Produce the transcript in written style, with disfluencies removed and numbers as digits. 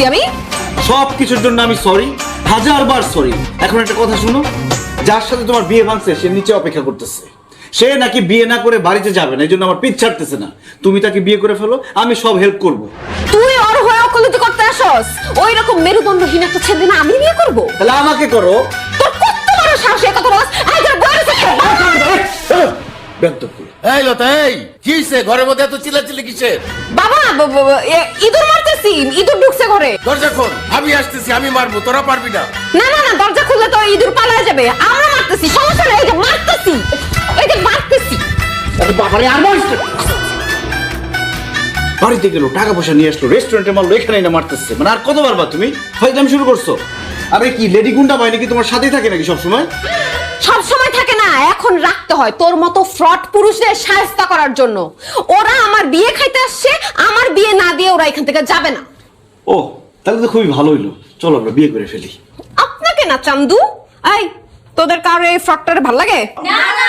করছি আমি? সব কিছুর জন্য আমি সরি, হাজারবার সরি। এখন একটা কথা শুনো, যার সাথে তোমার বিয়ে ভাঙছে সে নিচে অপেক্ষা করতেছে। সে নাকি বিয়ে না করে বাড়িতে যাবে না, এই জন্য আমার পিছ ছাড়তেছে না। তুমি তাকে বিয়ে করে ফেলো, আমি সব হেল্প করব। তুই ওর হয়ে অকলতি করতে আসস? ওই রকম মেরুদণ্ডহীন একটা ছেলে না আমি বিয়ে করব? তাহলে আমাকে করো। তোর কত বড় সাহস এই কথা বলছ? এই তোর বয়স এই লতা, এই কি হইছে? ঘরের মধ্যে এত চিল্লাচিল্লি কিসের? বাবা ইঁদুর মারতেছি, ইঁদুর ঢুকছে ঘরে। দরজা খোল, আমি আসতেছি, আমি মারবো, তোরা পারবি না। না না না, দরজা খুললে তো ইঁদুর পালায় যাবে। আমরা মারতেছি, সমস্যা নেই, এই যে মারতেছি, এই যে মারতেছি। আরে বাবারে, আর বাড়িতে গেল, টাকা পয়সা নিয়ে আসলো, রেস্টুরেন্টে মারলো, এখানেই না মারতেছে। মানে আর কত পারবা তুমি? ফাইজলামি শুরু করছো। আরে কি লেডি গুন্ডা বাহিনী কি তোমার সাথেই থাকে নাকি সব সময়? সব সময় থাকে না, এখন রাখতে হয় তোর মতো ফ্রড পুরুষদের শায়েস্তা করার জন্য। ওরা আমার বিয়ে খাইতে আসছে, আমার বিয়ে না দিয়ে ওরা এখান থেকে যাবে না। ও, তাহলে তো খুবই ভালো হইলো। চলো আমরা বিয়ে করে ফেলি। আপনাকে না চান্দু। এই তোদের কারো এই ফ্রকটারে ভাল লাগে? না না